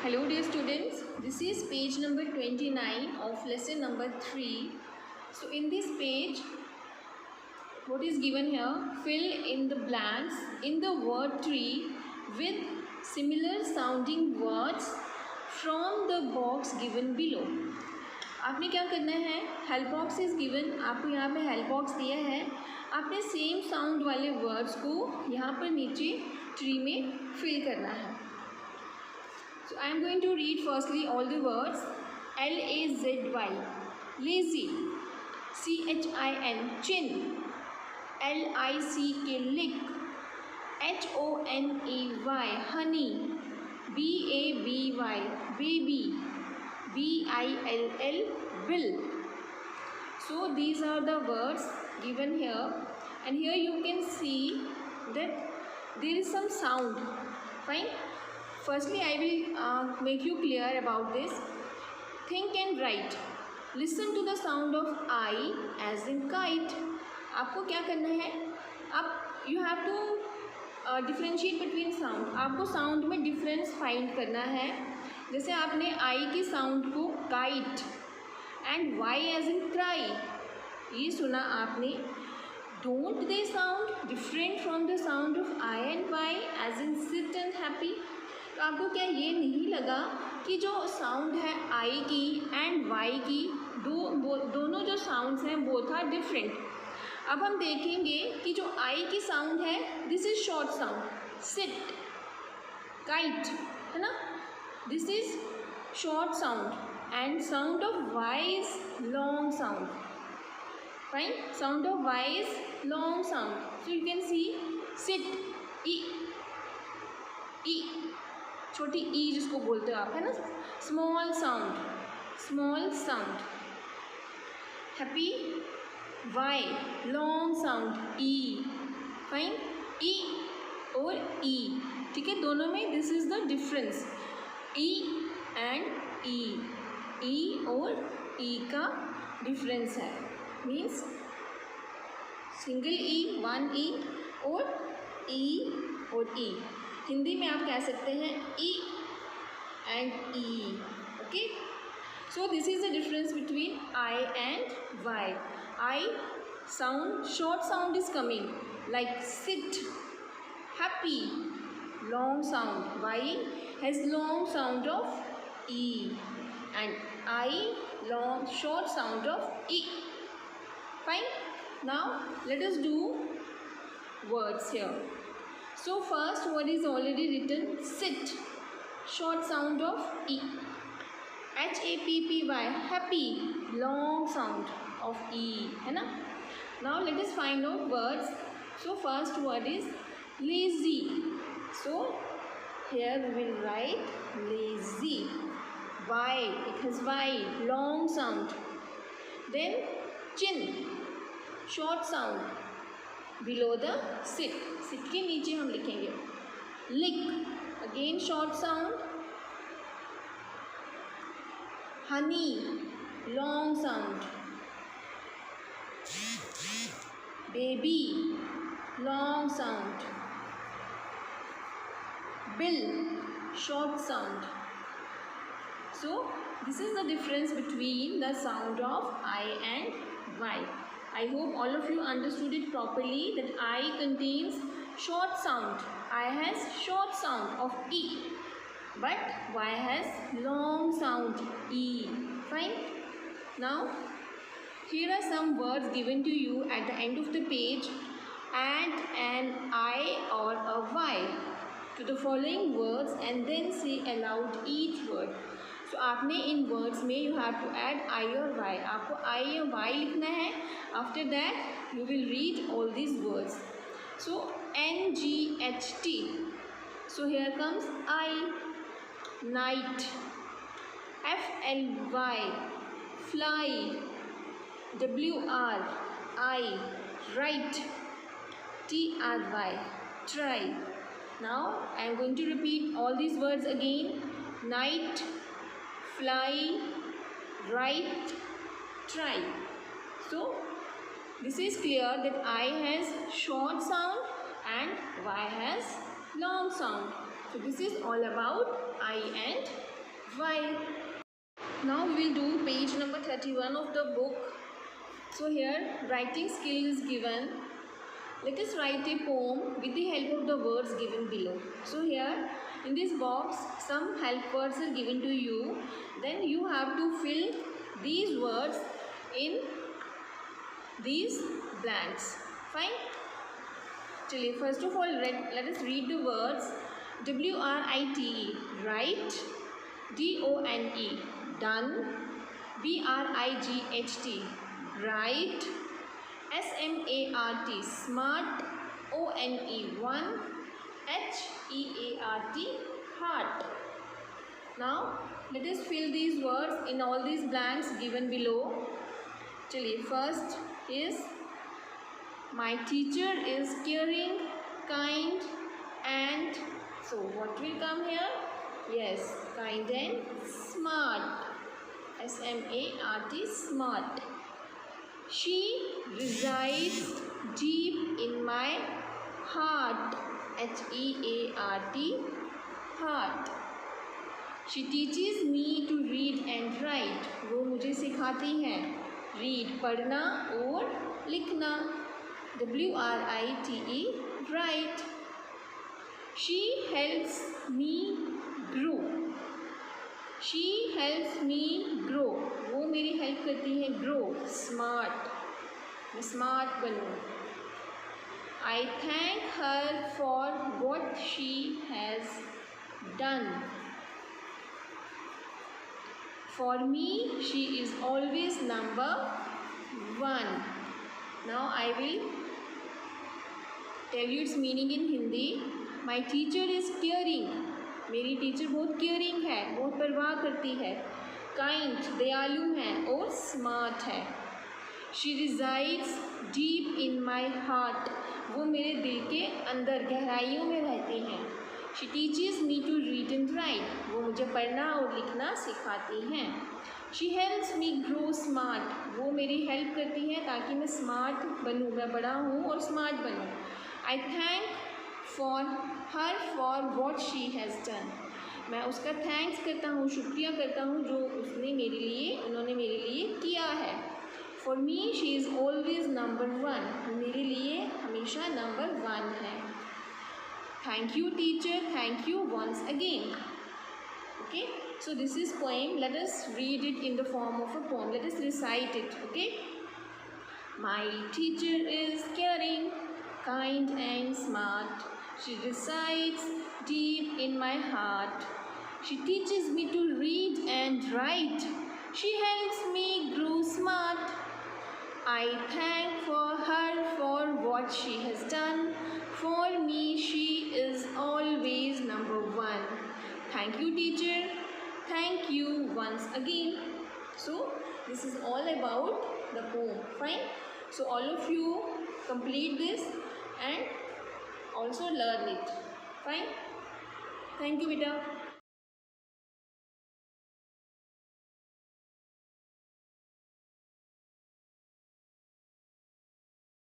Hello dear students, this is page number 29 of lesson number 3. So in this page, what is given here? Fill in the blanks in the word tree with similar sounding words from the box given below. आपने क्या करना है? Help box is given, आपको यहाँ पे help box दिया है, आपने सेम साउंड वाले वर्ड्स को यहाँ पर नीचे ट्री में फिल करना है. So I am going to read firstly all the words. L-A-Z-Y, lazy. C-H-I-N, chin. L-I-C-K, lick. H-O-N-E-Y, honey. B-A-B-Y, baby. B-I-L-L, bill. So these are the words given here, and here you can see that there is some sound. Fine. Firstly, I will make you clear about this. Think and write. Listen to the sound of I as in kite. आपको क्या करना है? आप you have to differentiate between sound. आपको sound में difference find करना है. जैसे आपने I की sound को kite and Y as in cry. ये सुना आपने. Don't they sound different from the sound of I and Y as in sit and happy? तो आपको क्या ये नहीं लगा कि जो साउंड है आई की एंड वाई की दोनों जो साउंड्स हैं बोथ आर डिफरेंट. अब हम देखेंगे कि जो आई की साउंड है this is short sound, sit, kite, है ना, this is short sound and sound of Y is long sound. Fine, sound of Y is long sound. So you can see sit, ई, ई, छोटी ई जिसको बोलते हो आप, है ना, small sound, small sound. Happy, Y, long sound, ई. फाइन, ई और ई, ठीक है, दोनों में दिस इज द डिफरेंस, ई एंड ई. ई और ई का डिफरेंस है, मीन्स सिंगल ई, वन ई और ई और ई. हिंदी में आप कह सकते हैं E and E. Okay, so this is the difference between I and Y. I sound, short sound is coming like sit, happy, long sound. Y has long sound of E and I long short sound of E. Fine, now let us do words here. So first word is already written, sit, short sound of E. H-A-P-P-Y, happy, long sound of E, है ना. Now let us find out words. So first word is lazy. So here we will write lazy. Y, it has Y, long sound. Then chin, short sound. Below the sit, sit के नीचे हम लिखेंगे lick, again short sound. honey, long sound. baby, long sound. bill, short sound. So this is the difference between the sound of I and Y. I hope all of you understood it properly that I contains short sound. I has short sound of E, but Y has long sound E. Fine. Now here are some words given to you at the end of the page. Add an I or a Y to the following words and then say aloud each word. So आपने इन words में you have to add आई और Y. आपको आई और Y लिखना है. After that you will read all these words. So NGHT. So here comes I, night. FLY, fly. WRI, right. TRY, try. Now I am going to repeat all these words again. Night, fly, write, try. So this is clear that I has short sound and Y has long sound. So this is all about I and Why? Now we will do page number 31 of the book. So here writing skill is given. Let us write a poem with the help of the words given below. So here in this box some help words are given to you. Then you have to fill these words in these blanks. Fine? Chलिए, first of all let us read the words. WRITE, write. DONE, done. BRIGHT, write. SMART, smart. ONE, one. HEART, heart. Now let us fill these words in all these blanks given below. चलिए, first is my teacher is caring, kind and, so what will come here? Yes, kind and smart. SMART, smart. She resides deep in my heart. HEART, heart. She teaches me to read and write. वो मुझे सिखाती हैं read, पढ़ना और लिखना. WRITE, write. She helps me grow. She helps me grow. वो मेरी help करती है grow, smart. मैं smart बनूँ. I thank her for what she has done. For me, she is always number one. Now I will tell you its meaning in Hindi. My teacher is caring. मेरी teacher बहुत caring है, बहुत परवाह करती है. Kind, दयालु है और स्मार्ट है. She resides deep in my heart. वो मेरे दिल के अंदर गहराइयों में रहती हैं. She teaches me to read and write. वो मुझे पढ़ना और लिखना सिखाती हैं. She helps me grow smart. वो मेरी हेल्प करती हैं ताकि मैं स्मार्ट बनूँ, मैं बड़ा हूँ और स्मार्ट बनूँ. आई thank for her for what she has done. मैं उसका थैंक्स करता हूँ, शुक्रिया करता हूँ जो उन्होंने मेरे लिए किया है. For me she is always number one. मेरे लिए हमेशा नंबर वन है. Thank you teacher, thank you once again. Okay, so this is poem. Let us read it in the form of a poem. Let us recite it. Okay. My teacher is caring, kind and smart. She resides deep in my heart. She teaches me to read and write. She helps me grow smart. I thank for her for what she has done. For me, she is always number one. Thank you, teacher. Thank you once again. So, this is all about the poem. Fine. So, all of you complete this and also learn it. Fine. Thank you, beta.